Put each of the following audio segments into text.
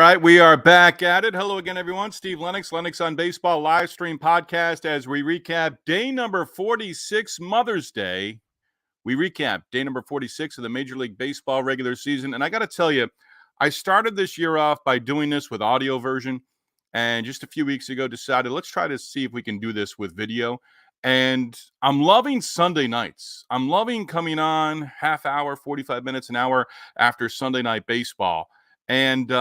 right, we are back at it. Hello again, everyone. Steve Lennox, Lennox on Baseball live stream podcast as we recap day number 46, Mother's Day. We recap day number 46 of the Major League Baseball regular season. And I got to tell you, I started this year off by doing this with audio version. And just a few weeks ago decided, let's try to see if we can do this with video. And I'm loving Sunday nights. I'm loving coming on half hour, 45 minutes, an hour after Sunday night baseball. And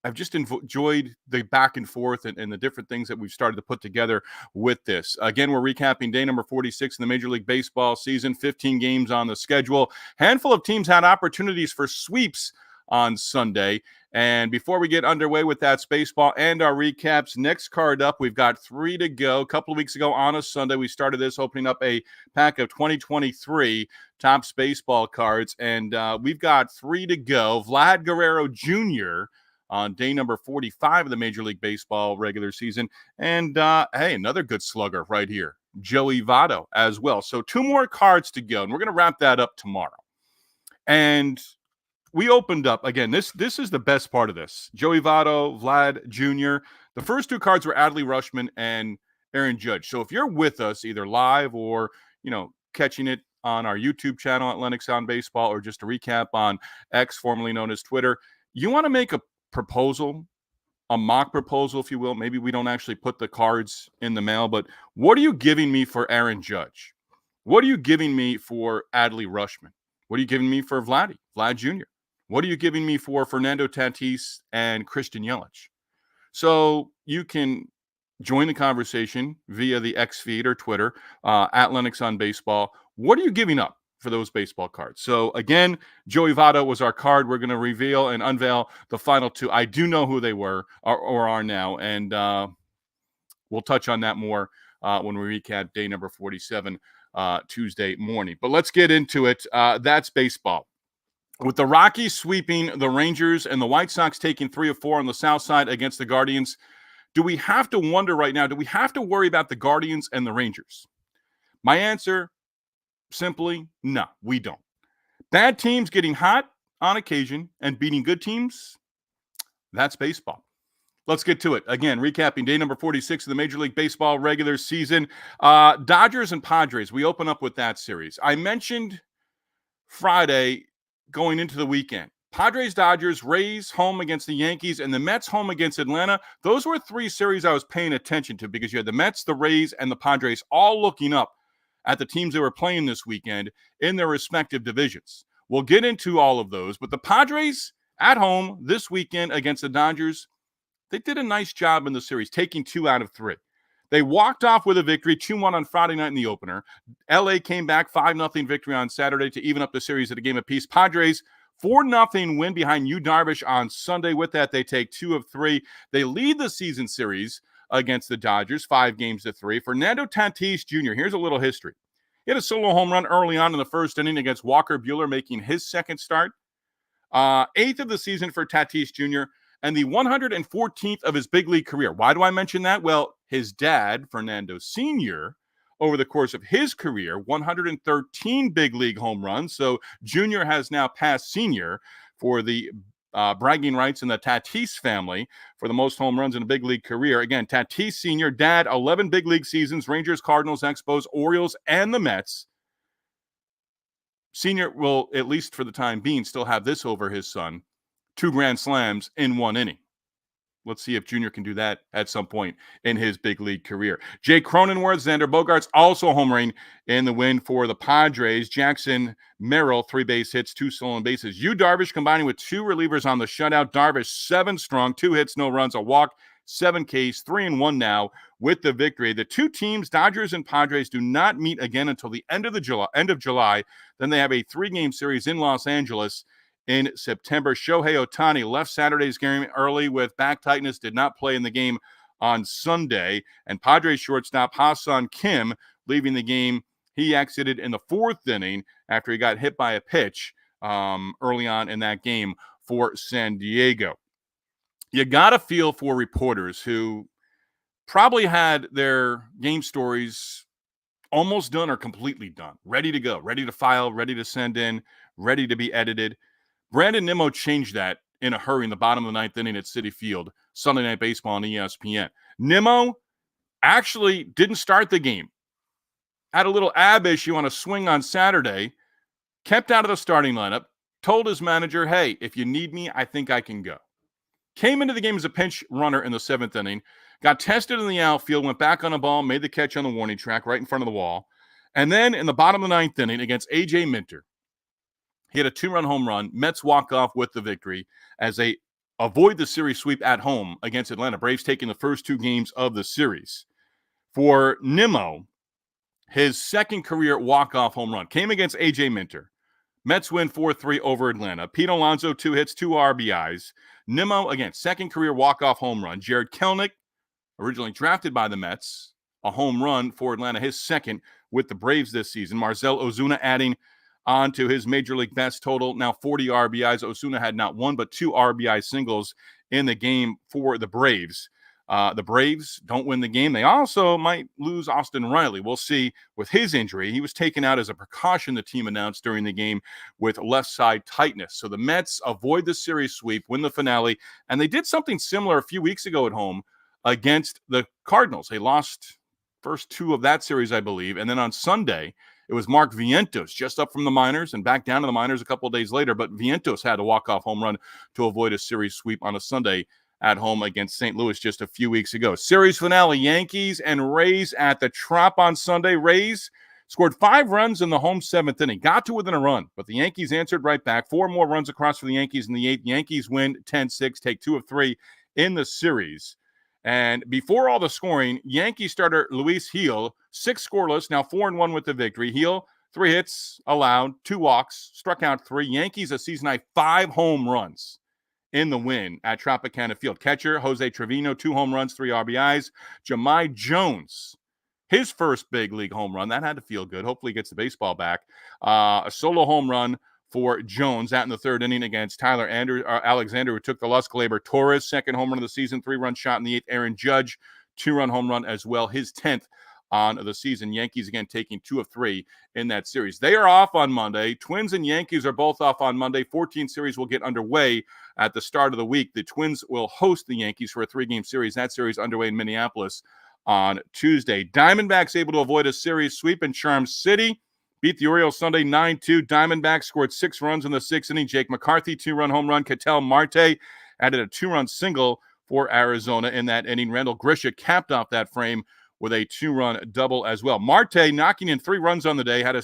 I've just enjoyed the back and forth and the different things that we've started to put together with this. Again, we're recapping day number 46 in the Major League Baseball season, 15 games on the schedule. Handful of teams had opportunities for sweeps on Sunday. And before we get underway with that baseball and our recaps, next card up, we've got 3 to go. A couple of weeks ago on a Sunday, we started this opening up a pack of 2023 Topps baseball cards, and we've got 3 to go. Vlad Guerrero Jr. on day number 45 of the Major League Baseball regular season. And, hey, another good slugger right here, Joey Votto as well. So 2 more cards to go, and we're going to wrap that up tomorrow. And we opened up, again, this is the best part of this. Joey Votto, Vlad Jr. The first 2 cards were Adley Rutschman and Aaron Judge. So if you're with us either live or, catching it on our YouTube channel at LenoxOnBaseball or just a recap on X, formerly known as Twitter, you want to make a proposal, a mock proposal, if you will. Maybe we don't actually put the cards in the mail, but what are you giving me for Aaron Judge? What are you giving me for Adley Rutschman? What are you giving me for Vlad Jr.? What are you giving me for Fernando Tatis and Christian Yelich? So you can join the conversation via the X feed or Twitter at LenoxOnBaseball. What are you giving up for those baseball cards? So again, Joey Votto was our card. We're going to reveal and unveil the final 2. I do know who they were or are now, and we'll touch on that more when we recap day number 47 Tuesday morning. But let's get into it. That's baseball. With the Rockies sweeping the Rangers and the White Sox taking 3 of 4 on the South Side against the Guardians, do we have to wonder right now, do we have to worry about the Guardians and the Rangers? My answer, simply, no, we don't. Bad teams getting hot on occasion and beating good teams, that's baseball. Let's get to it. Again, recapping day number 46 of the Major League Baseball regular season. Dodgers and Padres, we open up with that series. I mentioned Friday going into the weekend. Padres, Dodgers, Rays home against the Yankees, and the Mets home against Atlanta. Those were 3 series I was paying attention to because you had the Mets, the Rays, and the Padres all looking up at the teams they were playing this weekend in their respective divisions. We'll get into all of those, but the Padres at home this weekend against the Dodgers, they did a nice job in the series, taking 2 out of 3. They walked off with a victory, 2-1 on Friday night in the opener. LA came back, 5-0 victory on Saturday to even up the series at a game apiece. Padres, 4-0 win behind Darvish on Sunday. With that, they take 2 of 3. They lead the season series against the Dodgers, 5-3. Fernando Tatis Jr., here's a little history. He had a solo home run early on in the first inning against Walker Buehler, making his second start. 8th of the season for Tatis Jr., and the 114th of his big league career. Why do I mention that? Well, his dad, Fernando Sr., over the course of his career, 113 big league home runs. So Jr. has now passed Sr. for the bragging rights in the Tatis family for the most home runs in a big league career. Again, Tatis Sr., dad, 11 big league seasons, Rangers, Cardinals, Expos, Orioles, and the Mets. Sr. will, at least for the time being, still have this over his son. 2 grand slams in 1 inning. Let's see if Junior can do that at some point in his big league career. Jay Cronenworth, Xander Bogaerts also homering in the win for the Padres. Jackson Merrill, 3 base hits, 2 stolen bases. Darvish combining with 2 relievers on the shutout. Darvish 7 strong, 2 hits, no runs, a walk, 7 Ks, 3-1 now with the victory. The 2 teams, Dodgers and Padres, do not meet again until the end of July. Then they have a 3-game series in Los Angeles in September. Shohei Ohtani left Saturday's game early with back tightness, did not play in the game on Sunday. And Padres shortstop Ha-Seong Kim leaving the game. He exited in the 4th inning after he got hit by a pitch early on in that game for San Diego. You got to feel for reporters who probably had their game stories almost done or completely done, ready to go, ready to file, ready to send in, ready to be edited. Brandon Nimmo changed that in a hurry in the bottom of the ninth inning at Citi Field, Sunday Night Baseball on ESPN. Nimmo actually didn't start the game. Had a little ab issue on a swing on Saturday, kept out of the starting lineup, told his manager, hey, if you need me, I think I can go. Came into the game as a pinch runner in the seventh inning, got tested in the outfield, went back on a ball, made the catch on the warning track right in front of the wall. And then in the bottom of the ninth inning against A.J. Minter, he had a 2-run home run. Mets walk off with the victory as they avoid the series sweep at home against Atlanta. Braves taking the first 2 games of the series. For Nimmo, his second career walk-off home run came against A.J. Minter. Mets win 4-3 over Atlanta. Pete Alonso, 2 hits, 2 RBIs. Nimmo, again, second career walk-off home run. Jared Kelenic, originally drafted by the Mets, a home run for Atlanta, his second with the Braves this season. Marcell Ozuna adding on to his Major League best total, now 40 RBIs. Ozuna had not 1 but 2 RBI singles in the game for the Braves. The Braves don't win the game. They also might lose Austin Riley. We'll see with his injury. He was taken out as a precaution, the team announced during the game, with left side tightness. So the Mets avoid the series sweep, win the finale, and they did something similar a few weeks ago at home against the Cardinals. They lost first 2 of that series, I believe, and then on Sunday, it was Mark Vientos, just up from the minors and back down to the minors a couple of days later, but Vientos had a walk-off home run to avoid a series sweep on a Sunday at home against St. Louis just a few weeks ago. Series finale, Yankees and Rays at the Trop on Sunday. Rays scored 5 runs in the home 7th inning, got to within a run, but the Yankees answered right back. 4 more runs across for the Yankees in the 8th. Yankees win 10-6, take 2 of 3 in the series. And before all the scoring, Yankee starter Luis Gil, 6 scoreless, now 4-1 with the victory. Gil, 3 hits allowed, 2 walks, struck out 3. Yankees a season high 5 home runs in the win at Tropicana Field. Catcher Jose Trevino, 2 home runs, 3 RBIs. Jahmai Jones, his first big league home run. That had to feel good. Hopefully he gets the baseball back. A solo home run for Jones out in the 3rd inning against Tyler Alexander, who took the loss. Gleyber Torres, 2nd home run of the season, 3-run shot in the 8th. Aaron Judge, 2-run home run as well, his 10th on the season. Yankees again taking 2 of 3 in that series. They are off on Monday. Twins and Yankees are both off on Monday. 14 series will get underway at the start of the week. The Twins will host the Yankees for a 3-game series. That series underway in Minneapolis on Tuesday. Diamondbacks able to avoid a series sweep in Charm City. Beat the Orioles Sunday 9-2. Diamondbacks scored 6 runs in the 6th inning. Jake McCarthy, 2-run home run. Ketel Marte added a 2-run single for Arizona in that inning. Randall Grisha capped off that frame with a 2-run double as well. Marte knocking in 3 runs on the day, had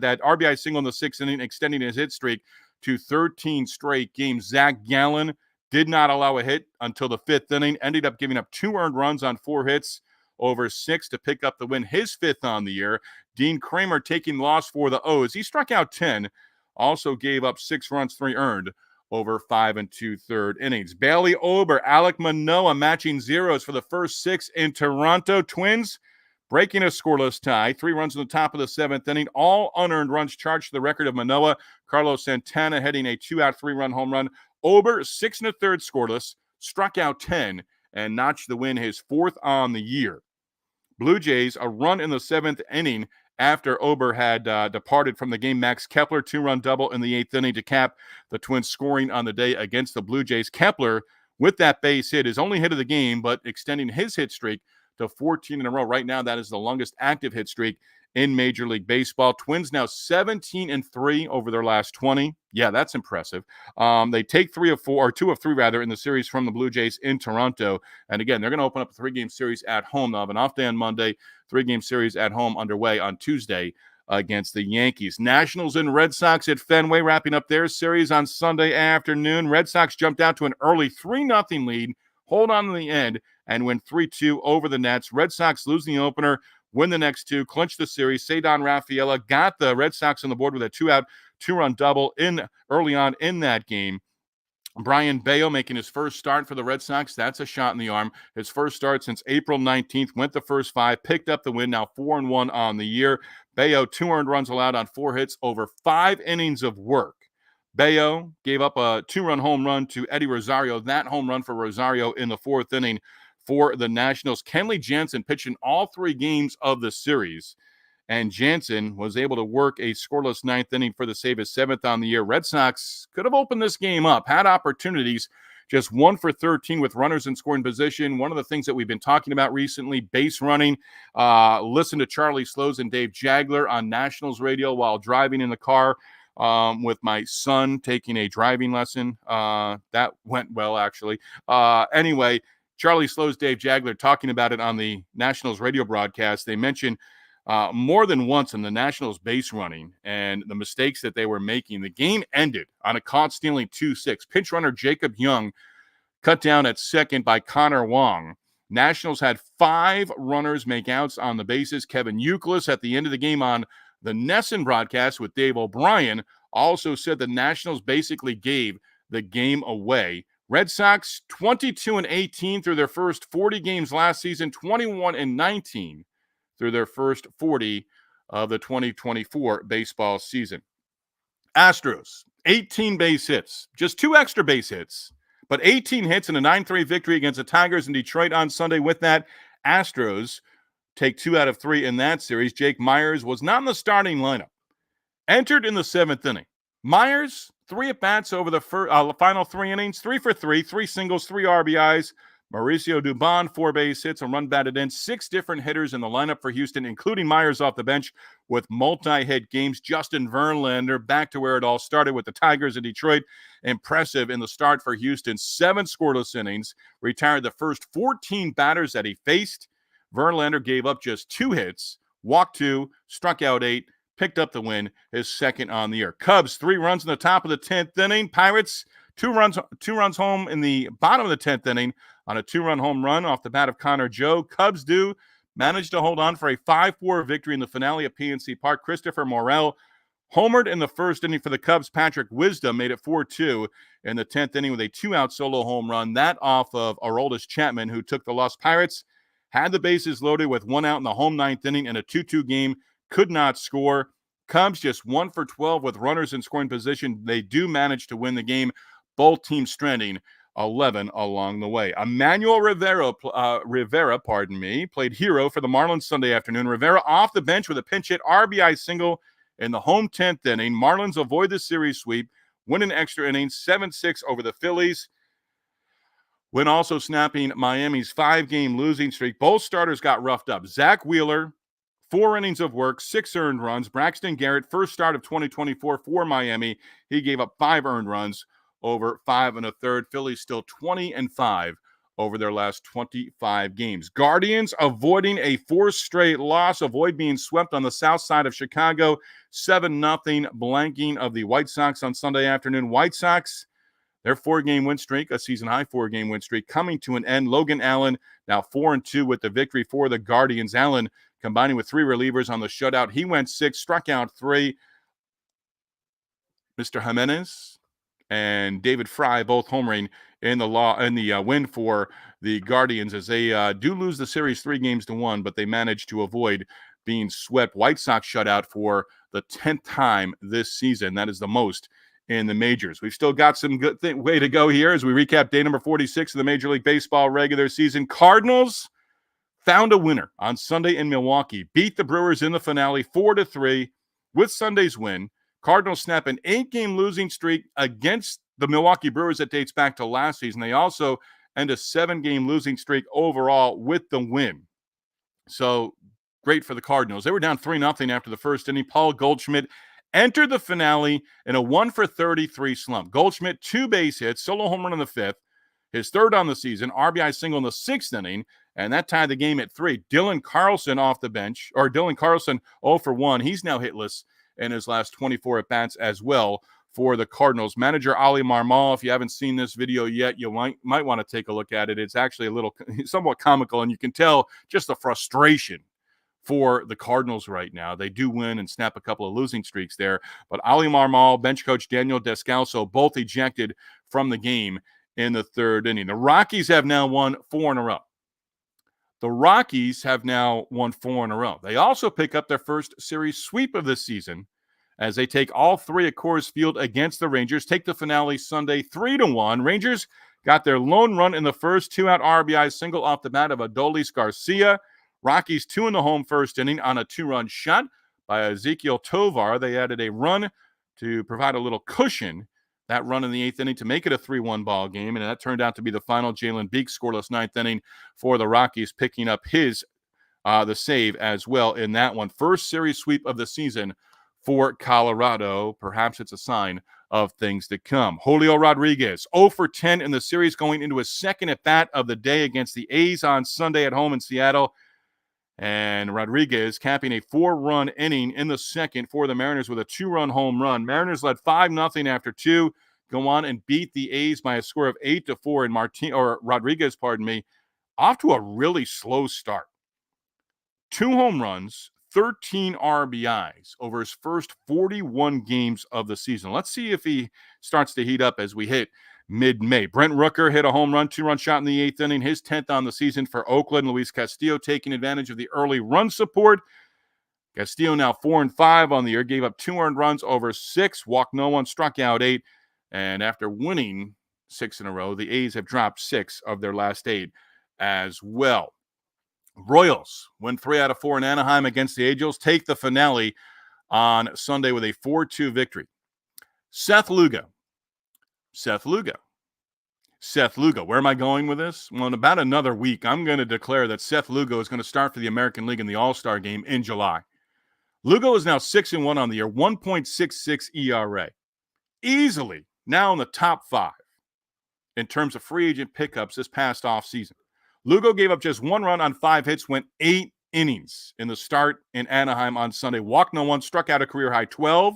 that RBI single in the 6th inning, extending his hit streak to 13 straight games. Zach Gallen did not allow a hit until the 5th inning, ended up giving up 2 earned runs on 4 hits over 6 to pick up the win, his 5th on the year. Dean Kramer taking loss for the O's. He struck out 10, also gave up 6 runs, 3 earned over 5 2/3 innings. Bailey Ober, Alek Manoah matching zeros for the first 6 in Toronto. Twins breaking a scoreless tie. 3 runs in the top of the 7th inning. All unearned runs charged to the record of Manoah. Carlos Santana heading a 2-out 3-run home run. Ober, 6 1/3 scoreless, struck out 10, and notched the win, his 4th on the year. Blue Jays, a run in the 7th inning after Ober had departed from the game. Max Kepler, 2-run double in the 8th inning to cap the Twins scoring on the day against the Blue Jays. Kepler, with that base hit, his only hit of the game, but extending his hit streak to 14 in a row. Right now, that is the longest active hit streak in Major League Baseball. Twins now 17-3 over their last 20. Yeah, that's impressive. They take 2 of 3 rather in the series from the Blue Jays in Toronto. And again, they're going to open up a 3-game series at home. They'll have an off day on Monday, 3-game series at home underway on Tuesday against the Yankees. Nationals and Red Sox at Fenway wrapping up their series on Sunday afternoon. Red Sox jumped out to an early 3-0 lead, hold on to the end, and win 3-2 over the Nets. Red Sox losing the opener, win the next 2, clinch the series. Cedar Rafaela got the Red Sox on the board with a 2-out, 2-run double early on in that game. Brian Bayo making his first start for the Red Sox. That's a shot in the arm. His first start since April 19th. Went the first 5, picked up the win, now 4-1 on the year. Bayo, 2 earned runs allowed on 4 hits over 5 innings of work. Bayo gave up a 2-run home run to Eddie Rosario. That home run for Rosario in the 4th inning for the Nationals. Kenley Jansen pitched in all 3 games of the series. and Jansen was able to work a scoreless ninth inning for the save, his 7th on the year. Red Sox could have opened this game up, had opportunities, just 1 for 13 with runners in scoring position. One of the things that we've been talking about recently, base running. Listen to Charlie Slows and Dave Jagler on Nationals radio while driving in the car with my son taking a driving lesson. That went well, actually. Anyway, Charlie Slows, Dave Jagler talking about it on the Nationals radio broadcast. They mentioned more than once in the Nationals base running and the mistakes that they were making. The game ended on a caught stealing 2-6. Pinch runner Jacob Young cut down at second by Connor Wong. Nationals had 5 runners make outs on the bases. Kevin Youkilis at the end of the game on the Nesson broadcast with Dave O'Brien also said the Nationals basically gave the game away. Red Sox 22-18 through their first 40 games last season, 21-19 through their first 40 of the 2024 baseball season. Astros, 18 base hits, just 2 extra base hits, but 18 hits in a 9-3 victory against the Tigers in Detroit on Sunday. With that, Astros take 2 out of 3 in that series. Jake Myers was not in the starting lineup. Entered in the 7th inning. Myers, 3 at-bats over the final 3 innings, 3 for 3, 3 singles, 3 RBIs. Mauricio Dubon, 4 base hits, a run batted in. 6 different hitters in the lineup for Houston, including Myers off the bench with multi-hit games. Justin Verlander back to where it all started with the Tigers in Detroit. Impressive in the start for Houston. 7 scoreless innings, retired the first 14 batters that he faced. Verlander gave up just 2 hits, walked 2, struck out 8, picked up the win, his 2nd on the year. Cubs, 3 runs in the top of the 10th inning. Pirates, 2 runs home in the bottom of the 10th inning on a 2-run home run off the bat of Connor Joe. Cubs manage to hold on for a 5-4 victory in the finale at PNC Park. Christopher Morel homered in the first inning for the Cubs. Patrick Wisdom made it 4-2 in the 10th inning with a 2-out solo home run. That off of Aroldis Chapman, who took the loss. Pirates had the bases loaded with 1 out in the home 9th inning and a 2-2 game. Could not score. Cubs just 1 for 12 with runners in scoring position. They do manage to win the game. Both teams stranding 11 along the way. Emmanuel Rivera, played hero for the Marlins Sunday afternoon. Rivera off the bench with a pinch hit RBI single in the home 10th inning. Marlins avoid the series sweep, win an extra inning, 7-6 over the Phillies. When also snapping Miami's 5-game losing streak, both starters got roughed up. Zach Wheeler, 4 innings of work, 6 earned runs. Braxton Garrett, first start of 2024 for Miami. He gave up 5 earned runs over 5 1/3. Phillies still 20-5 over their last 25 games. Guardians avoiding a 4th straight loss, avoid being swept on the south side of Chicago. 7-0 blanking of the White Sox on Sunday afternoon. White Sox, their 4-game win streak, a season-high 4-game win streak, coming to an end. Logan Allen now 4-2 with the victory for the Guardians. Allen combining with 3 relievers on the shutout. He went 6, struck out 3. Mr. Jimenez and David Fry both homering in the win for the Guardians as they do lose the series 3-1, but they managed to avoid being swept. White Sox shutout for the 10th time this season. That is the most in the majors. We've still got some good way to go here as we recap day number 46 of the Major League Baseball regular season. Cardinals found a winner on Sunday in Milwaukee, beat the Brewers in the finale 4-3 with Sunday's win. Cardinals snap an 8-game losing streak against the Milwaukee Brewers that dates back to last season. They also end a 7-game losing streak overall with the win. So great for the Cardinals. They were down 3-0 after the first inning. Paul Goldschmidt entered the finale in a 1 for 33 slump. Goldschmidt, 2 base hits, solo home run in the 5th, his 3rd on the season, RBI single in the 6th inning, and that tied the game at 3. Dylan Carlson off the bench, or Dylan Carlson 0 for 1. He's now hitless in his last 24 at-bats as well for the Cardinals. Manager Ali Marmol, if you haven't seen this video yet, you might want to take a look at it. It's actually somewhat comical, and you can tell just the frustration for the Cardinals right now. They do win and snap a couple of losing streaks there, but Ali Marmol, bench coach Daniel Descalso, both ejected from the game in the 3rd inning. The Rockies have now won 4 in a row. They also pick up their first series sweep of this season as they take all 3 at Coors Field against the Rangers, take the finale Sunday 3-1. Rangers got their lone run in the first, 2-out RBI single off the bat of Adolis Garcia. Rockies 2 in the home first inning on a 2-run shot by Ezekiel Tovar. They added a run to provide a little cushion. That run in the 8th inning to make it a 3-1 ball game, and that turned out to be the final. Jalen Beek scoreless 9th inning for the Rockies, picking up his the save as well in that one. First series sweep of the season for Colorado. Perhaps it's a sign of things to come. Julio Rodriguez, 0 for 10 in the series, going into his second at-bat of the day against the A's on Sunday at home in Seattle. And Rodriguez capping a 4-run inning in the second for the Mariners with a 2-run home run. Mariners led 5-0 after 2, go on and beat the A's by a score of 8-4. And Rodriguez, off to a really slow start. 2 home runs, 13 RBIs over his first 41 games of the season. Let's see if he starts to heat up as we hit mid-May. Brent Rooker hit a home run, 2-run shot in the 8th inning, his 10th on the season for Oakland. Luis Castillo taking advantage of the early run support. Castillo now 4-5 on the year, gave up 2 earned runs over 6, walked no one, struck out 8. And after winning 6 in a row, the A's have dropped 6 of their last 8 as well. Royals win 3 out of 4 in Anaheim against the Angels, take the finale on Sunday with a 4-2 victory. Seth Lugo. Where am I going with this? Well, in about another week, I'm going to declare that Seth Lugo is going to start for the American League in the All-Star game in July. Lugo is now 6-1 on the year, 1.66 ERA. Easily now in the top 5 in terms of free agent pickups this past offseason. Lugo gave up just 1 run on 5 hits, went 8 innings in the start in Anaheim on Sunday. Walked no one, struck out a career-high 12.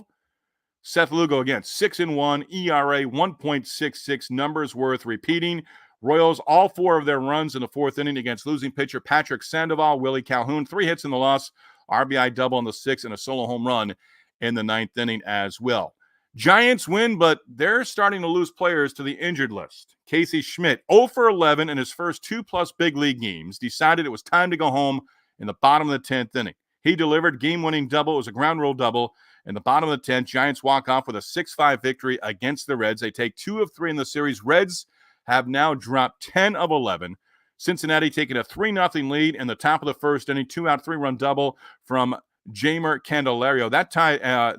Seth Lugo again, 6-1, ERA 1.66, numbers worth repeating. Royals, all 4 of their runs in the 4th inning against losing pitcher Patrick Sandoval. Willie Calhoun, 3 hits in the loss, RBI double in the 6th, and a solo home run in the 9th inning as well. Giants win, but they're starting to lose players to the injured list. Casey Schmidt, 0 for 11 in his first 2+ big league games, decided it was time to go home in the bottom of the 10th inning. He delivered game-winning double. It was a ground rule double. In the bottom of the 10th, Giants walk off with a 6-5 victory against the Reds. They take 2 of 3 in the series. Reds have now dropped 10 of 11. Cincinnati taking a 3-0 lead in the top of the first inning, 2-out, 3-run double from Jeimer Candelario.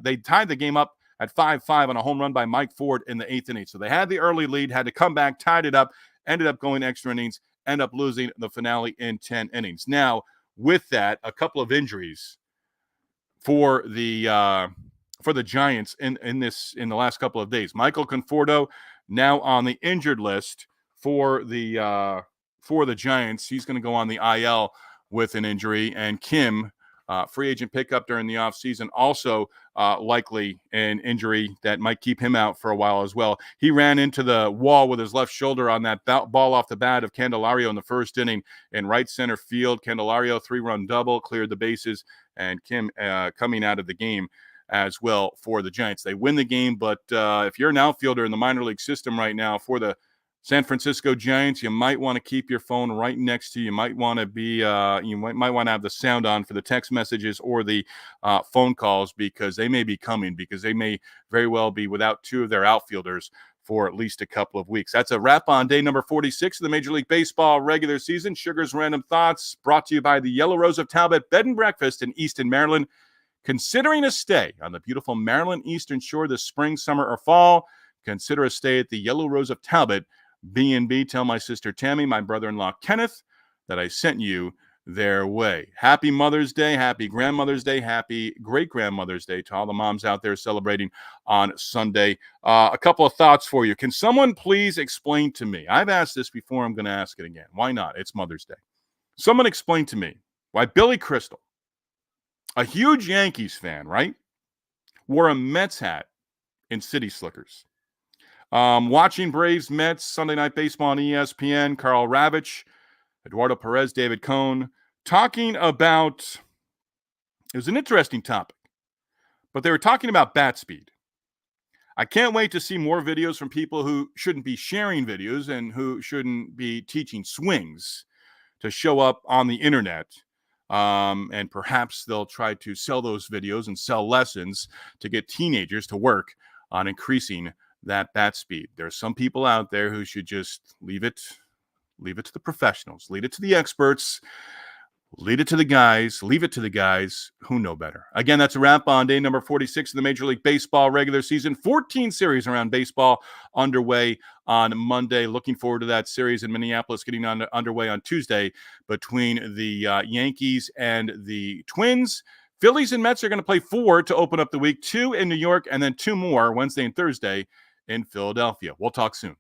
They tied the game up at 5-5 on a home run by Mike Ford in the 8th inning. So they had the early lead, had to come back, tied it up, ended up going extra innings, ended up losing the finale in 10 innings. Now, with that, a couple of injuries for the Giants in the last couple of days. Michael Conforto now on the injured list for the Giants. He's going to go on the IL with an injury, and Kim, free agent pickup during the offseason, also likely an injury that might keep him out for a while as well. He ran into the wall with his left shoulder on that ball off the bat of Candelario in the first inning in right center field. Candelario, 3-run double, cleared the bases, and Kim coming out of the game as well for the Giants. They win the game, but if you're an outfielder in the minor league system right now for the San Francisco Giants, you might want to keep your phone right next to you. You might want to be, might want to have the sound on for the text messages or the phone calls, because they may be coming, because they may very well be without 2 of their outfielders for at least a couple of weeks. That's a wrap on day number 46 of the Major League Baseball regular season. Sugar's Random Thoughts brought to you by the Yellow Rose of Talbot Bed and Breakfast in Easton, Maryland. Considering a stay on the beautiful Maryland Eastern Shore this spring, summer, or fall, consider a stay at the Yellow Rose of Talbot B&B. Tell my sister Tammy, my brother-in-law Kenneth, that I sent you their way. Happy Mother's Day, happy Grandmother's Day, happy Great-Grandmother's Day to all the moms out there celebrating on Sunday. A couple of thoughts for you. Can someone please explain to me, I've asked this before, I'm going to ask it again. Why not? It's Mother's Day. Someone explain to me why Billy Crystal, a huge Yankees fan, right, wore a Mets hat in City Slickers. Watching Braves Mets Sunday Night Baseball on ESPN, Carl Ravitch, Eduardo Perez, David Cohn, talking about, it was an interesting topic, but they were talking about bat speed. I can't wait to see more videos from people who shouldn't be sharing videos and who shouldn't be teaching swings to show up on the internet. And perhaps they'll try to sell those videos and sell lessons to get teenagers to work on increasing that bat speed. There's some people out there who should just leave it to the professionals, leave it to the experts. Lead it to the guys, leave it to the guys who know better. Again, that's a wrap on day number 46 of the Major League Baseball regular season. 14 series around baseball underway on Monday. Looking forward to that series in Minneapolis getting underway on Tuesday between the Yankees and the Twins. Phillies and Mets are going to play 4 to open up the week, 2 in New York, and then 2 more Wednesday and Thursday in Philadelphia. We'll talk soon.